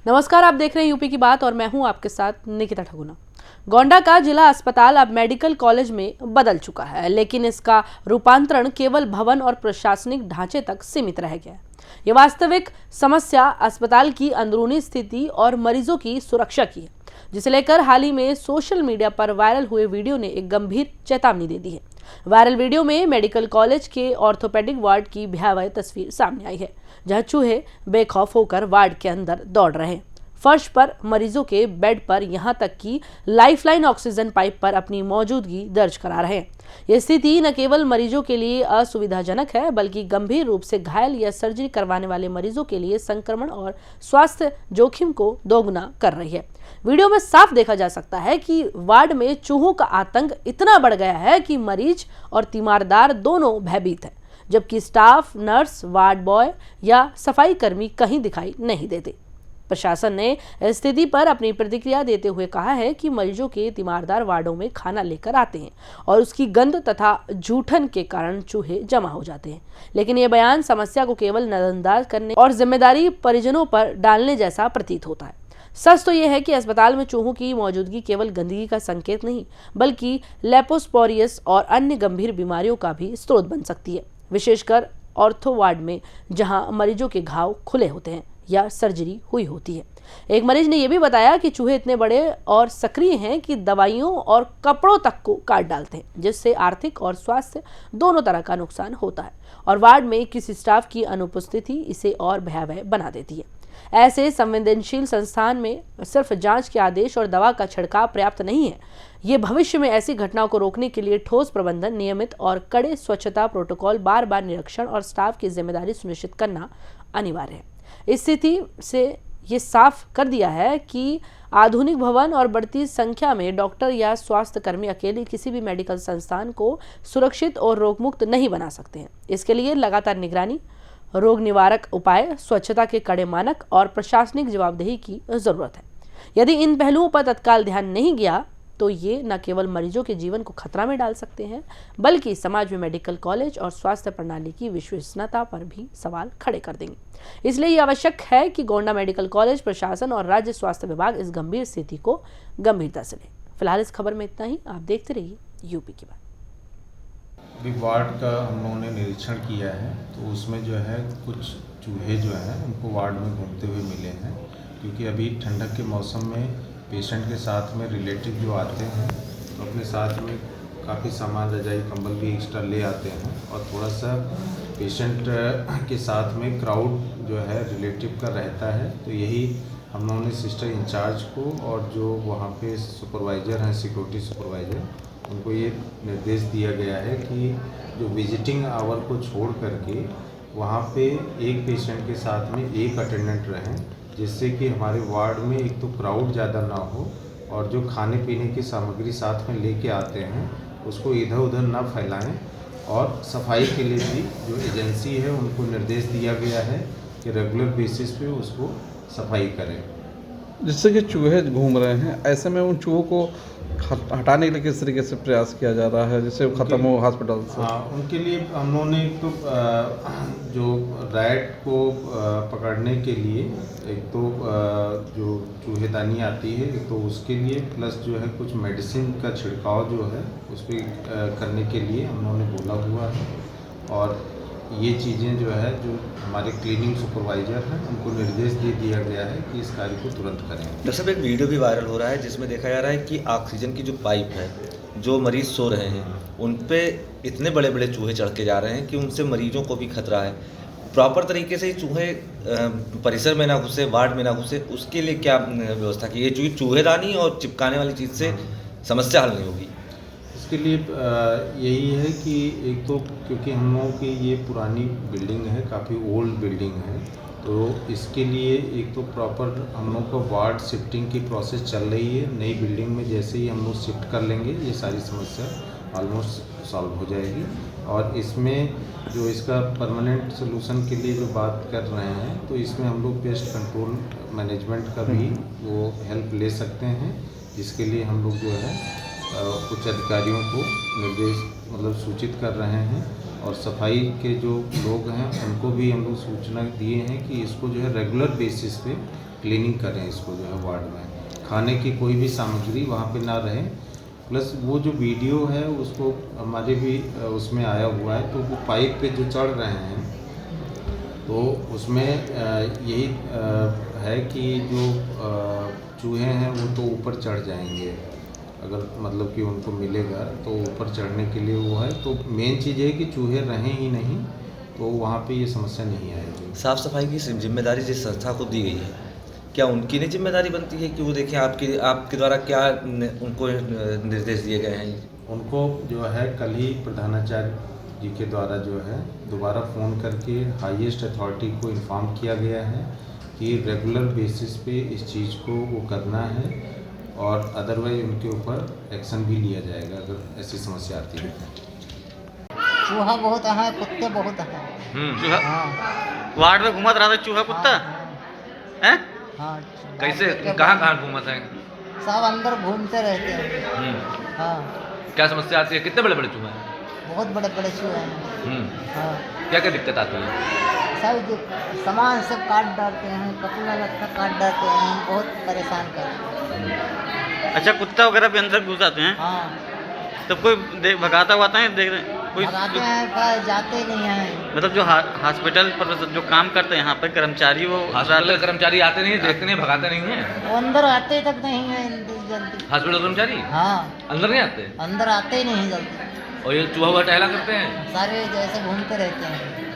नमस्कार, आप देख रहे हैं यूपी की बात और मैं हूं आपके साथ निकिता ठगुना। गोंडा का जिला अस्पताल अब मेडिकल कॉलेज में बदल चुका है, लेकिन इसका रूपांतरण केवल भवन और प्रशासनिक ढांचे तक सीमित रह गया है। ये वास्तविक समस्या अस्पताल की अंदरूनी स्थिति और मरीजों की सुरक्षा की है, जिसे लेकर हाल ही में सोशल मीडिया पर वायरल हुए वीडियो ने एक गंभीर चेतावनी दे दी है। वायरल वीडियो में मेडिकल कॉलेज के ऑर्थोपेडिक वार्ड की भयावह तस्वीर सामने आई है, जहां चूहे बेखौफ होकर वार्ड के अंदर दौड़ रहे हैं। फर्श पर मरीजों के बेड पर यहां तक कि लाइफलाइन ऑक्सीजन पाइप पर अपनी मौजूदगी दर्ज करा रहे हैं। यह स्थिति न केवल मरीजों के लिए असुविधाजनक है, बल्कि गंभीर रूप से घायल या सर्जरी करवाने वाले मरीजों के लिए संक्रमण और स्वास्थ्य जोखिम को दोगुना कर रही है। वीडियो में साफ देखा जा सकता है कि वार्ड में चूहों का आतंक इतना बढ़ गया है कि मरीज और तीमारदार दोनों भयभीत हैं, जबकि स्टाफ, नर्स, वार्ड बॉय या सफाई कर्मी कहीं दिखाई नहीं देते। प्रशासन ने स्थिति पर अपनी प्रतिक्रिया देते हुए कहा है कि मरीजों के तीमारदार वार्डों में खाना लेकर आते हैं और उसकी गंध तथा जूठन के कारण चूहे जमा हो जाते हैं। लेकिन यह बयान समस्या को केवल नजरअंदाज करने और जिम्मेदारी परिजनों पर डालने जैसा प्रतीत होता है। सच तो यह है कि अस्पताल में चूहों की मौजूदगी केवल गंदगी का संकेत नहीं, बल्कि लेप्टोस्पिरोसिस और अन्य गंभीर बीमारियों का भी स्रोत बन सकती है, विशेषकर ऑर्थो वार्ड में, जहां मरीजों के घाव खुले होते हैं या सर्जरी हुई होती है। एक मरीज ने यह भी बताया कि चूहे इतने बड़े और सक्रिय हैं कि दवाइयों और कपड़ों तक को काट डालते हैं, जिससे आर्थिक और स्वास्थ्य दोनों तरह का नुकसान होता है और वार्ड में किसी स्टाफ की अनुपस्थिति इसे और भयावह बना देती है। ऐसे संवेदनशील संस्थान में सिर्फ जांच के आदेश और दवा का छिड़काव पर्याप्त नहीं है। ये भविष्य में ऐसी घटनाओं को रोकने के लिए ठोस प्रबंधन, नियमित और कड़े स्वच्छता प्रोटोकॉल, बार बार निरीक्षण और स्टाफ की जिम्मेदारी सुनिश्चित करना अनिवार्य है। इस स्थिति से ये साफ कर दिया है कि आधुनिक भवन और बढ़ती संख्या में डॉक्टर या स्वास्थ्य कर्मी अकेले किसी भी मेडिकल संस्थान को सुरक्षित और रोगमुक्त नहीं बना सकते हैं। इसके लिए लगातार निगरानी, रोग निवारक उपाय, स्वच्छता के कड़े मानक और प्रशासनिक जवाबदेही की जरूरत है। यदि इन पहलुओं पर तत्काल ध्यान नहीं गया तो ये न केवल मरीजों के जीवन को खतरा में डाल सकते हैं, बल्कि समाज में मेडिकल कॉलेज और स्वास्थ्य प्रणाली की विश्वसनीयता पर भी सवाल खड़े कर देंगे। इसलिए ये आवश्यक है कि गोंडा मेडिकल कॉलेज प्रशासन और राज्य स्वास्थ्य विभाग इस गंभीर स्थिति को गंभीरता से लें। फिलहाल इस खबर में इतना ही। आप देखते रहिए यूपी की बात। अभी वार्ड का हम लोगों ने निरीक्षण किया है, तो उसमें जो है कुछ चूहे जो हैं उनको वार्ड में घूमते हुए मिले हैं, क्योंकि अभी ठंडक के मौसम में पेशेंट के साथ में रिलेटिव जो आते हैं तो अपने साथ में काफ़ी सामान, रजाई, कंबल भी एक्स्ट्रा ले आते हैं और थोड़ा सा पेशेंट के साथ में क्राउड जो है रिलेटिव का रहता है। तो यही हम लोगों ने सिस्टर इंचार्ज को और जो वहाँ पे सुपरवाइज़र हैं, सिक्योरिटी सुपरवाइज़र, उनको ये निर्देश दिया गया है कि जो विजिटिंग आवर को छोड़ करके वहाँ पे एक पेशेंट के साथ में एक अटेंडेंट रहें, जिससे कि हमारे वार्ड में एक तो क्राउड ज़्यादा ना हो और जो खाने पीने की सामग्री साथ में लेके आते हैं उसको इधर उधर ना फैलाएं। और सफाई के लिए भी जो एजेंसी है उनको निर्देश दिया गया है कि रेगुलर बेसिस पे उसको सफाई करें। जिससे कि चूहे घूम रहे हैं, ऐसे में उन चूहों को हटाने के लिए किस तरीके से प्रयास किया जा रहा है जिससे वो ख़त्म हो हॉस्पिटल से? हाँ, उनके लिए हम लोगों ने एक तो जो रैट को पकड़ने के लिए एक तो जो चूहेदानी आती है, एक तो उसके लिए, प्लस जो है कुछ मेडिसिन का छिड़काव जो है उस पर करने के लिए हम लोगों ने बोला हुआ है। और ये चीज़ें जो है जो हमारे क्लीनिंग सुपरवाइज़र हैं उनको निर्देश दे दिया गया है कि इस कार्य को तुरंत करें। डॉक्टर साहब, एक वीडियो भी वायरल हो रहा है जिसमें देखा जा रहा है कि ऑक्सीजन की जो पाइप है, जो मरीज़ सो रहे हैं उन पे इतने बड़े बड़े चूहे चढ़ के जा रहे हैं कि उनसे मरीजों को भी खतरा है। प्रॉपर तरीके से चूहे परिसर में ना घुसे, वार्ड में ना घुसे, उसके लिए क्या व्यवस्था की है? क्योंकि चूहेदानी और चिपकाने वाली चीज़ से समस्या हल नहीं होगी। इसके लिए यही है कि एक तो क्योंकि हम लोगों की ये पुरानी बिल्डिंग है, काफ़ी ओल्ड बिल्डिंग है, तो इसके लिए एक तो प्रॉपर हम लोग को वार्ड शिफ्टिंग की प्रोसेस चल रही है। नई बिल्डिंग में जैसे ही हम लोग शिफ्ट कर लेंगे ये सारी समस्या ऑलमोस्ट सॉल्व हो जाएगी। और इसमें जो इसका परमानेंट सोल्यूशन के लिए जो बात कर रहे हैं, तो इसमें हम लोग पेस्ट कंट्रोल मैनेजमेंट का भी वो हेल्प ले सकते हैं, जिसके लिए हम लोग जो है उच्च अधिकारियों को निर्देश सूचित कर रहे हैं। और सफाई के जो लोग हैं उनको भी हम लोग सूचना दिए हैं कि इसको जो है रेगुलर बेसिस पे क्लीनिंग करें इसको जो है वार्ड में, खाने की कोई भी सामग्री वहाँ पे ना रहे। प्लस वो जो वीडियो है उसको हमारे भी उसमें आया हुआ है, तो वो पाइप पे जो चढ़ रहे हैं तो उसमें यही है कि जो चूहे हैं वो तो ऊपर चढ़ जाएंगे, अगर मतलब कि उनको मिलेगा तो ऊपर चढ़ने के लिए वो है। तो मेन चीज़ है कि चूहे रहें ही नहीं, तो वहाँ पे ये समस्या नहीं आएगी। साफ सफाई की जिम्मेदारी जिस संस्था को दी गई है, क्या उनकी नहीं जिम्मेदारी बनती है कि वो देखें आपके द्वारा क्या उनको निर्देश दिए गए हैं? उनको जो है कल ही प्रधानाचार्य जी के द्वारा जो है दोबारा फ़ोन करके हाईएस्ट अथॉरिटी को इन्फॉर्म किया गया है कि रेगुलर बेसिस पे इस चीज़ को वो करना है, और अदरवाइज उनके ऊपर एक्शन भी लिया जाएगा अगर ऐसी समस्या आती है। चूहा बहुत है, कुत्ते बहुत हैं। चूहा हाँ वार्ड में घूमत रहा था चूहा कुत्ता हैं? हाँ कैसे कहाँ घूमत है? सब अंदर घूमते रहते हैं। हाँ क्या समस्या आती है? कितने बड़े बड़े चूहे हैं? बहुत बड़े बड़े चूहे हैं। हाँ क्या क्या दिक्कत आती है? सब जो सामान सब काट डालते हैं, कपड़ा लत्ता काट डालते हैं, बहुत परेशान करते हैं। अच्छा, कुत्ता वगैरह भी अंदर घुस आते हैं? हाँ तो कोई भगाता हुआ आता है? देख रहे कोई भगाते हैं पर जाते नहीं हैं। मतलब जो हॉस्पिटल पर जो काम करते हैं यहाँ पे कर्मचारी, वो हॉस्पिटल कर्मचारी आते नहीं, देखते नहीं, भगाते नहीं है? वो अंदर आते तक नहीं है जल्दी। हॉस्पिटल कर्मचारी हाँ अंदर नहीं आते, अंदर आते ही नहीं जल्दी, और ये चूहा हुआ टहला करते हैं। सारे जैसे घूमते रहते हैं।